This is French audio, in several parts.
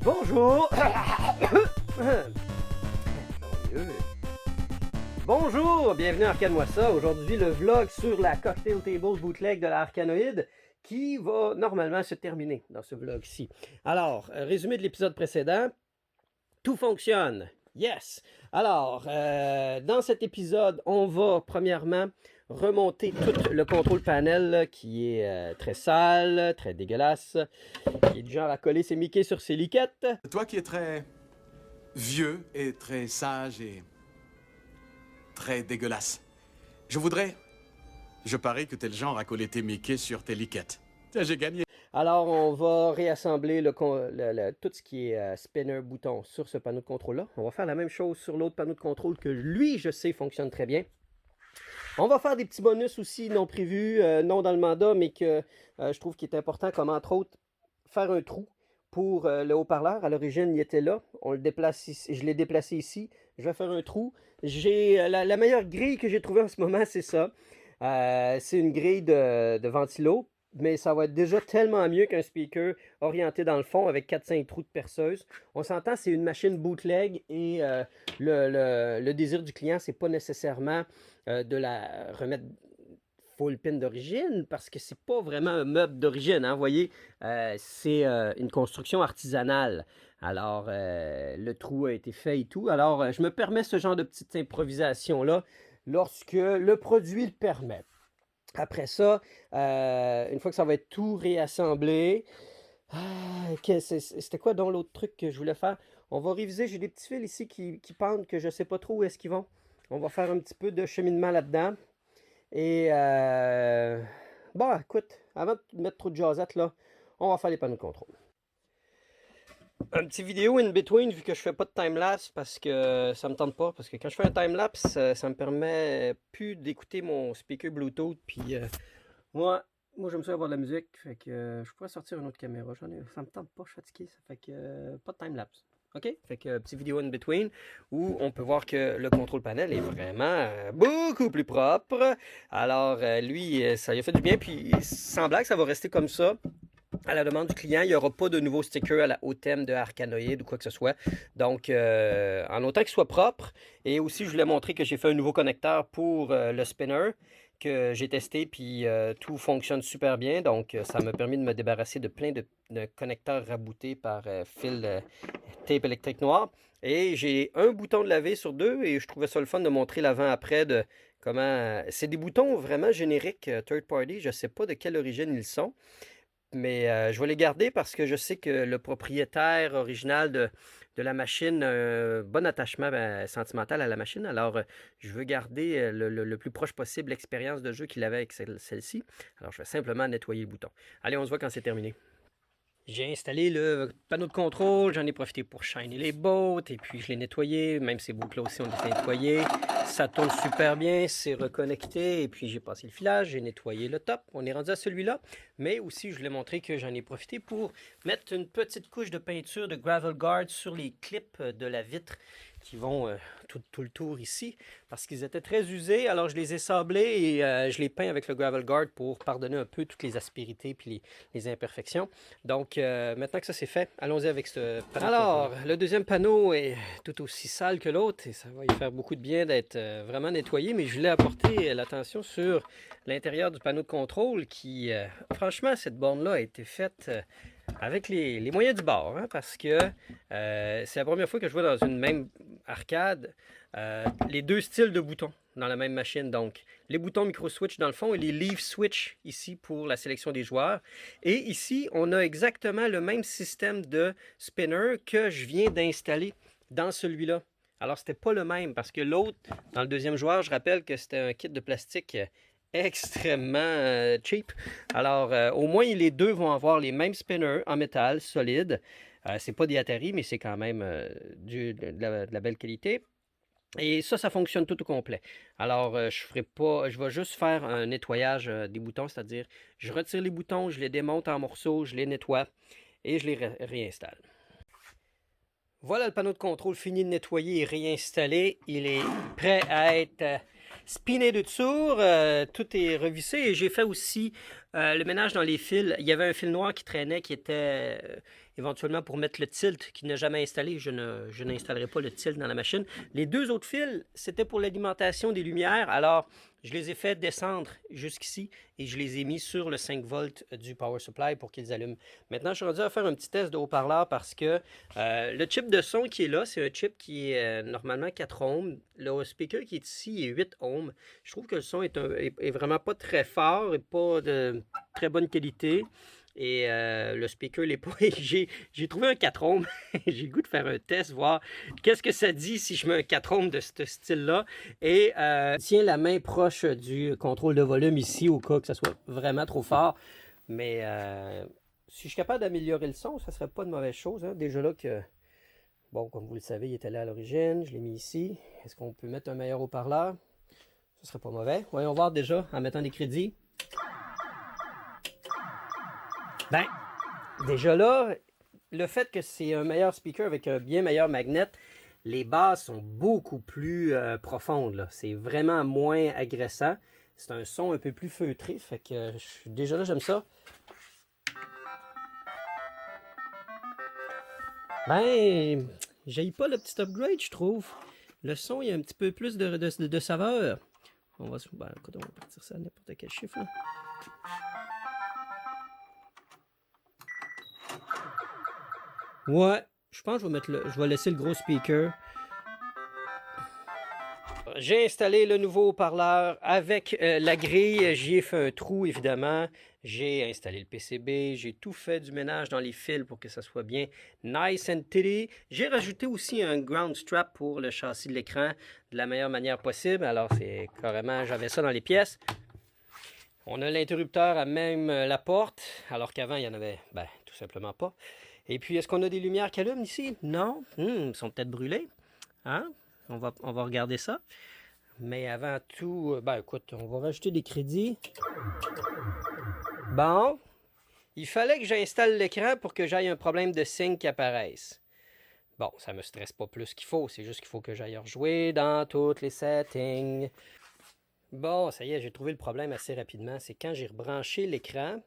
Bonjour! Bonjour! Bienvenue à Arcane-moi ça. Aujourd'hui, le vlog sur la Cocktail Table bootleg de la Arkanoid qui va normalement se terminer dans ce vlog-ci. Alors, résumé de l'épisode précédent. Tout fonctionne. Yes! Alors, dans cet épisode, on va premièrement remonter tout le contrôle panel qui est très sale, très dégueulasse, qui est du genre à coller ses Mickey sur ses liquettes. Toi qui es très vieux et très sage et très dégueulasse, je parie que t'es le genre à coller tes Mickey sur tes liquettes. Tiens, j'ai gagné. Alors, on va réassembler tout ce qui est spinner bouton sur ce panneau de contrôle-là. On va faire la même chose sur l'autre panneau de contrôle que lui, je sais, fonctionne très bien. On va faire des petits bonus aussi non prévus, non dans le mandat, mais que je trouve qu'il est important, comme entre autres, faire un trou pour le haut-parleur. À l'origine, il était là. On le déplace ici. Je l'ai déplacé ici. Je vais faire un trou. J'ai la meilleure grille que j'ai trouvée en ce moment, c'est ça. C'est une grille de ventilo, mais ça va être déjà tellement mieux qu'un speaker orienté dans le fond avec 4-5 trous de perceuse. On s'entend, c'est une machine bootleg et le désir du client, c'est pas nécessairement de la remettre full pin d'origine parce que c'est pas vraiment un meuble d'origine, hein, vous voyez, c'est une construction artisanale. Alors, le trou a été fait et tout. Alors, je me permets ce genre de petite improvisation-là lorsque le produit le permet. Après ça, une fois que ça va être tout réassemblé, c'était quoi donc l'autre truc que je voulais faire? On va réviser, j'ai des petits fils ici qui pendent que je ne sais pas trop où est-ce qu'ils vont. On va faire un petit peu de cheminement là-dedans. Et bon, écoute, avant de mettre trop de jasette là, on va faire les panneaux de contrôle. Un petit vidéo in between vu que je fais pas de time-lapse parce que ça me tente pas. Parce que quand je fais un time-lapse, ça me permet plus d'écouter mon speaker Bluetooth. Puis moi j'aime ça avoir de la musique. Fait que je pourrais sortir une autre caméra. Ça me tente pas, je suis fatigué. Ça fait que pas de time-lapse. OK? Fait que petit vidéo in between où on peut voir que le contrôle panel est vraiment beaucoup plus propre. Alors lui, ça lui a fait du bien. Puis sans blague, ça va rester comme ça. À la demande du client, il n'y aura pas de nouveaux stickers au thème de Arkanoid ou quoi que ce soit. Donc, en autant qu'il soit propre. Et aussi, je voulais montrer que j'ai fait un nouveau connecteur pour le spinner que j'ai testé, puis tout fonctionne super bien. Donc, ça m'a permis de me débarrasser de plein de connecteurs raboutés par fil tape électrique noir. Et j'ai un bouton de laver sur deux et je trouvais ça le fun de montrer l'avant-après de comment... C'est des boutons vraiment génériques third party. Je ne sais pas de quelle origine ils sont. Mais je vais les garder parce que je sais que le propriétaire original de la machine a un bon attachement sentimental à la machine. Alors, je veux garder le plus proche possible l'expérience de jeu qu'il avait avec celle-ci. Alors, je vais simplement nettoyer le bouton. Allez, on se voit quand c'est terminé. J'ai installé le panneau de contrôle, j'en ai profité pour shiner les bottes et puis je l'ai nettoyé, même ces boucles-là aussi ont été nettoyées. Ça tourne super bien, c'est reconnecté et puis j'ai passé le filage, j'ai nettoyé le top. On est rendu à celui-là, mais aussi je voulais montrer que j'en ai profité pour mettre une petite couche de peinture de Gravel Guard sur les clips de la vitre qui vont tout le tour ici parce qu'ils étaient très usés. Alors je les ai sablés et je les peins avec le Gravel Guard pour pardonner un peu toutes les aspérités puis les imperfections. Donc maintenant que ça c'est fait, allons-y avec ce panneau. Alors le deuxième panneau est tout aussi sale que l'autre et ça va y faire beaucoup de bien d'être vraiment nettoyé, mais je voulais apporter l'attention sur l'intérieur du panneau de contrôle qui, franchement, cette borne-là a été faite avec les moyens du bord, hein, parce que c'est la première fois que je vois dans une même arcade les deux styles de boutons dans la même machine. Donc, les boutons micro-switch dans le fond et les leaf switch ici pour la sélection des joueurs. Et ici, on a exactement le même système de spinner que je viens d'installer dans celui-là. Alors, c'était pas le même parce que l'autre, dans le deuxième joueur, je rappelle que c'était un kit de plastique extrêmement cheap. Alors, au moins, les deux vont avoir les mêmes spinners en métal solide. C'est pas des Atari, mais c'est quand même de la belle qualité. Et ça fonctionne tout au complet. Alors, je vais juste faire un nettoyage des boutons, c'est-à-dire, je retire les boutons, je les démonte en morceaux, je les nettoie et je les réinstalle. Voilà le panneau de contrôle fini de nettoyer et réinstallé. Il est prêt à être spiné de dessous. Tout est revissé et j'ai fait aussi le ménage dans les fils. Il y avait un fil noir qui traînait, qui était éventuellement pour mettre le tilt qui n'a jamais installé. Je n'installerai pas le tilt dans la machine. Les 2 autres fils, c'était pour l'alimentation des lumières. Alors, je les ai fait descendre jusqu'ici et je les ai mis sur le 5 volts du power supply pour qu'ils allument. Maintenant, je suis rendu à faire un petit test de haut-parleur parce que le chip de son qui est là, c'est un chip qui est normalement 4 ohms. Le speaker qui est ici est 8 ohms. Je trouve que le son est vraiment pas très fort et pas de très bonne qualité. Et le speaker, j'ai trouvé un 4 ohms. J'ai le goût de faire un test, voir qu'est-ce que ça dit si je mets un 4 ohms de ce style-là. Et tiens la main proche du contrôle de volume ici, au cas que ça soit vraiment trop fort. Mais si je suis capable d'améliorer le son, ça serait pas de mauvaise chose. Hein. Déjà là que, bon, comme vous le savez, il était là à l'origine. Je l'ai mis ici. Est-ce qu'on peut mettre un meilleur haut-parleur? Ce serait pas mauvais. Voyons voir déjà en mettant des crédits. Ben, déjà là, le fait que c'est un meilleur speaker avec un bien meilleur magnet, les basses sont beaucoup plus profondes. C'est vraiment moins agressant. C'est un son un peu plus feutré. Fait que déjà là, j'aime ça. Ben, j'aille pas le petit upgrade, je trouve. Le son, il y a un petit peu plus de saveur. On va partir ça à n'importe quel chiffre. Là. Ouais, je pense que je vais laisser le gros speaker. J'ai installé le nouveau haut-parleur avec la grille. J'y ai fait un trou, évidemment. J'ai installé le PCB. J'ai tout fait du ménage dans les fils pour que ça soit bien nice and tidy. J'ai rajouté aussi un ground strap pour le châssis de l'écran de la meilleure manière possible. Alors, c'est carrément, j'avais ça dans les pièces. On a l'interrupteur à même la porte, alors qu'avant, il n'y en avait, tout simplement pas. Et puis, est-ce qu'on a des lumières qui allument ici? Non. Ils sont peut-être brûlées. Hein? On va regarder ça. Mais avant tout, écoute, on va rajouter des crédits. Bon. Il fallait que j'installe l'écran pour que j'aille un problème de signe qui apparaisse. Bon, ça ne me stresse pas plus qu'il faut. C'est juste qu'il faut que j'aille rejouer dans toutes les settings. Bon, ça y est, j'ai trouvé le problème assez rapidement. C'est quand j'ai rebranché l'écran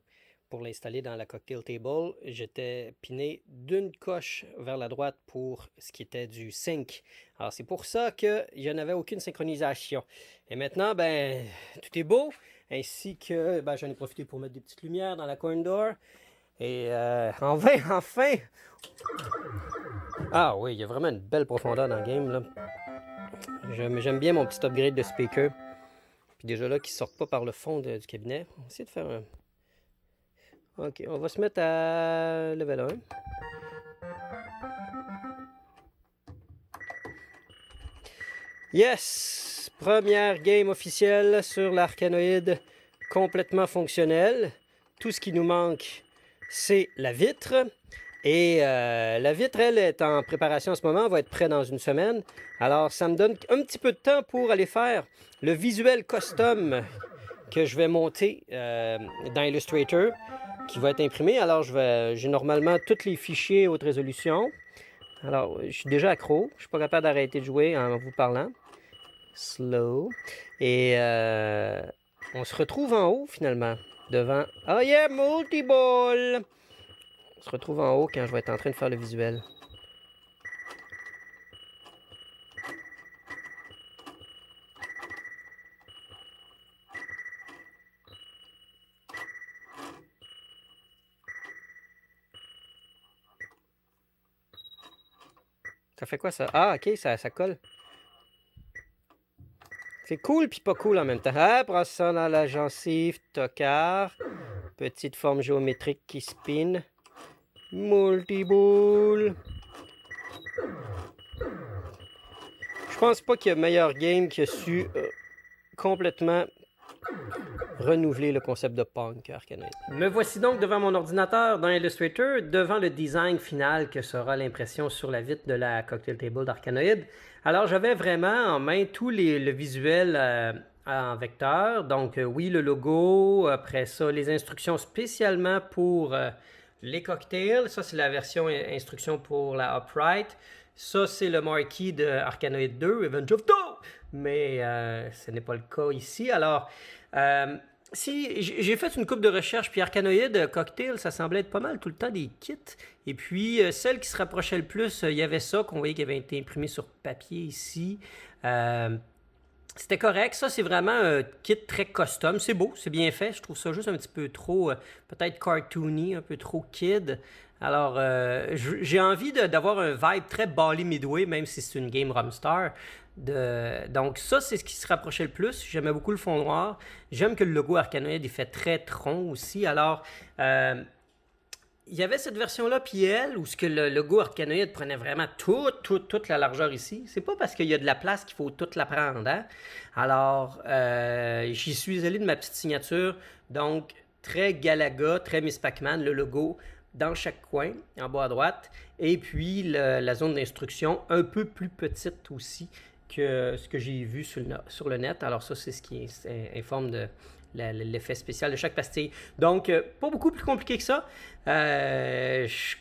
pour l'installer dans la cocktail table, j'étais piné d'une coche vers la droite pour ce qui était du sync. Alors, c'est pour ça que je n'avais aucune synchronisation. Et maintenant, tout est beau, ainsi que j'en ai profité pour mettre des petites lumières dans la corn door. Et enfin! Ah oui, il y a vraiment une belle profondeur dans le game, là. J'aime bien mon petit upgrade de speaker. Puis déjà là, qui ne sortent pas par le fond du cabinet. On va essayer de faire un... Ok, on va se mettre à level 1. Yes! Première game officielle sur l'Arcanoid complètement fonctionnelle. Tout ce qui nous manque, c'est la vitre. Et la vitre, elle, est en préparation en ce moment, va être prête dans une semaine. Alors, ça me donne un petit peu de temps pour aller faire le visuel custom que je vais monter dans Illustrator, qui va être imprimé. Alors, j'ai normalement tous les fichiers haute résolution. Alors, je suis déjà accro. Je ne suis pas capable d'arrêter de jouer en vous parlant. Slow. Et on se retrouve en haut, finalement, devant... Oh yeah, multiball! On se retrouve en haut quand je vais être en train de faire le visuel. Ça fait quoi ça? Ah, ok, ça colle. C'est cool puis pas cool en même temps. Ah, prends ça dans la gencive, tocard. Petite forme géométrique qui spin. Multiball. Je pense pas qu'il y a meilleur game qui a su complètement renouveler le concept de punk Arcanoid. Me voici donc devant mon ordinateur dans Illustrator, devant le design final que sera l'impression sur la vitre de la cocktail table d'Arcanoid. Alors j'avais vraiment en main tout le visuel en vecteur. Donc oui, le logo, après ça les instructions spécialement pour les cocktails. Ça c'est la version instruction pour la upright. Ça c'est le marquee de Arcanoid 2, Revenge of Two! Mais ce n'est pas le cas ici. Alors, Si, j'ai fait une coupe de recherche, puis Arcanoïde Cocktail, ça semblait être pas mal tout le temps des kits. Et puis, celle qui se rapprochait le plus, il y avait ça qu'on voyait qui avait été imprimé sur papier ici. Euh, C'était correct. Ça, c'est vraiment un kit très custom. C'est beau, c'est bien fait. Je trouve ça juste un petit peu trop, peut-être cartoony, un peu trop kid. Alors, j'ai envie d'avoir un vibe très Bally Midway, même si c'est une game Romstar. Donc, ça, c'est ce qui se rapprochait le plus. J'aimais beaucoup le fond noir. J'aime que le logo Arcanoid est fait très tronc aussi. Alors, il y avait cette version-là, puis elle, où ce que le logo Arcanoid prenait vraiment toute la largeur ici. C'est pas parce qu'il y a de la place qu'il faut toute la prendre, hein? Alors, j'y suis allé de ma petite signature. Donc, très Galaga, très Miss Pac-Man, le logo dans chaque coin, en bas à droite. Et puis, la zone d'instruction, un peu plus petite aussi que ce que j'ai vu sur le net. Alors ça, c'est ce qui informe de l'effet spécial de chaque pastille. Donc, pas beaucoup plus compliqué que ça. Je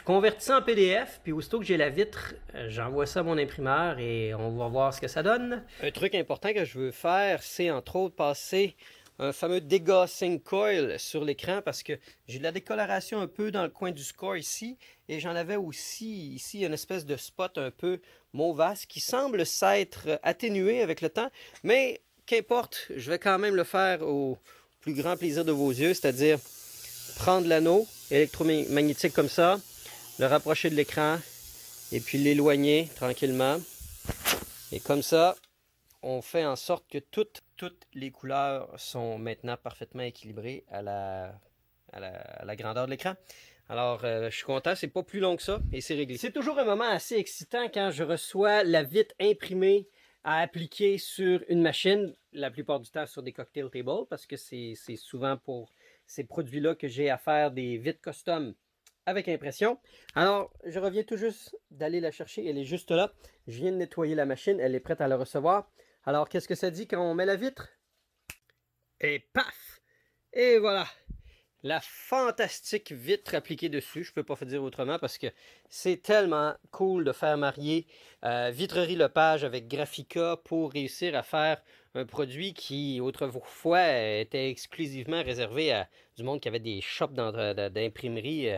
convertis ça en PDF, puis aussitôt que j'ai la vitre, j'envoie ça à mon imprimeur et on va voir ce que ça donne. Un truc important que je veux faire, c'est entre autres passer un fameux dégaussing coil sur l'écran parce que j'ai de la décoloration un peu dans le coin du score ici et j'en avais aussi ici une espèce de spot un peu mauvasse qui semble s'être atténué avec le temps, mais qu'importe, je vais quand même le faire au plus grand plaisir de vos yeux, c'est-à-dire prendre l'anneau électromagnétique comme ça, le rapprocher de l'écran et puis l'éloigner tranquillement. Et comme ça, on fait en sorte que toutes les couleurs sont maintenant parfaitement équilibrées à la grandeur de l'écran. Alors, je suis content, c'est pas plus long que ça et c'est réglé. C'est toujours un moment assez excitant quand je reçois la vitre imprimée à appliquer sur une machine, la plupart du temps sur des cocktail tables, parce que c'est souvent pour ces produits-là que j'ai à faire des vitres custom avec impression. Alors, je reviens tout juste d'aller la chercher, elle est juste là. Je viens de nettoyer la machine, elle est prête à la recevoir. Alors, qu'est-ce que ça dit quand on met la vitre? Et paf! Et voilà! La fantastique vitre appliquée dessus. Je ne peux pas dire autrement parce que c'est tellement cool de faire marier Vitrerie Lepage avec Graphica pour réussir à faire un produit qui autrefois était exclusivement réservé à du monde qui avait des shops d'imprimerie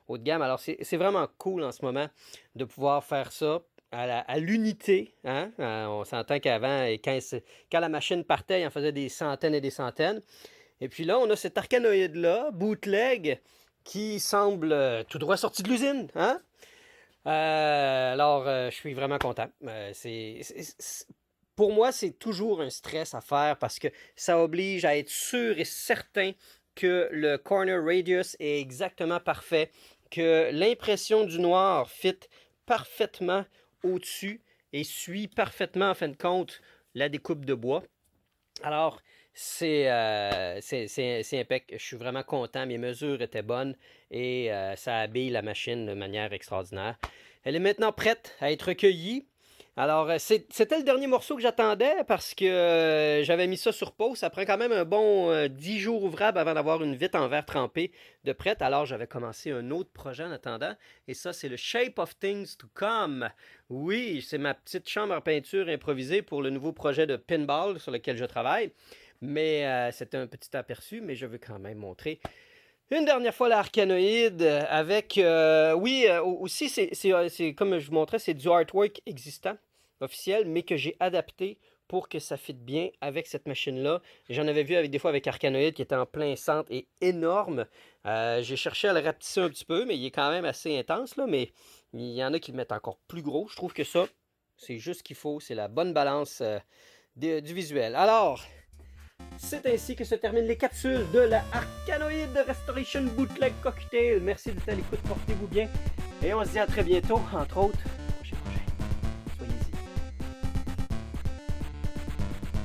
haut de gamme. Alors c'est vraiment cool en ce moment de pouvoir faire ça à l'unité. Hein? On s'entend qu'avant, quand la machine partait, il en faisait des centaines et des centaines. Et puis là, on a cet Arcanoïde-là, bootleg, qui semble tout droit sorti de l'usine. Hein? Alors, je suis vraiment content. Pour moi, c'est toujours un stress à faire parce que ça oblige à être sûr et certain que le corner radius est exactement parfait, que l'impression du noir fit parfaitement au-dessus et suit parfaitement, en fin de compte, la découpe de bois. Alors, c'est impec. Je suis vraiment content. Mes mesures étaient bonnes et ça habille la machine de manière extraordinaire. Elle est maintenant prête à être recueillie. Alors, c'était le dernier morceau que j'attendais parce que j'avais mis ça sur pause. Ça prend quand même un bon 10 jours ouvrables avant d'avoir une vitre en verre trempé de prête. Alors, j'avais commencé un autre projet en attendant. Et ça, c'est le Shape of Things to Come. Oui, c'est ma petite chambre à peinture improvisée pour le nouveau projet de pinball sur lequel je travaille. Mais c'était un petit aperçu, mais je veux quand même montrer une dernière fois l'Arcanoïde avec... aussi, c'est comme je vous montrais, c'est du artwork existant, officiel, mais que j'ai adapté pour que ça fitte bien avec cette machine-là. J'en avais vu des fois avec Arcanoïde qui était en plein centre et énorme. J'ai cherché à le rapetisser un petit peu, mais il est quand même assez intense, là, mais il y en a qui le mettent encore plus gros. Je trouve que ça, c'est juste ce qu'il faut. C'est la bonne balance du visuel. Alors... c'est ainsi que se terminent les capsules de la Arcanoïde Restoration Bootleg Cocktail. Merci d'être à l'écoute, portez-vous bien. Et on se dit à très bientôt, entre autres,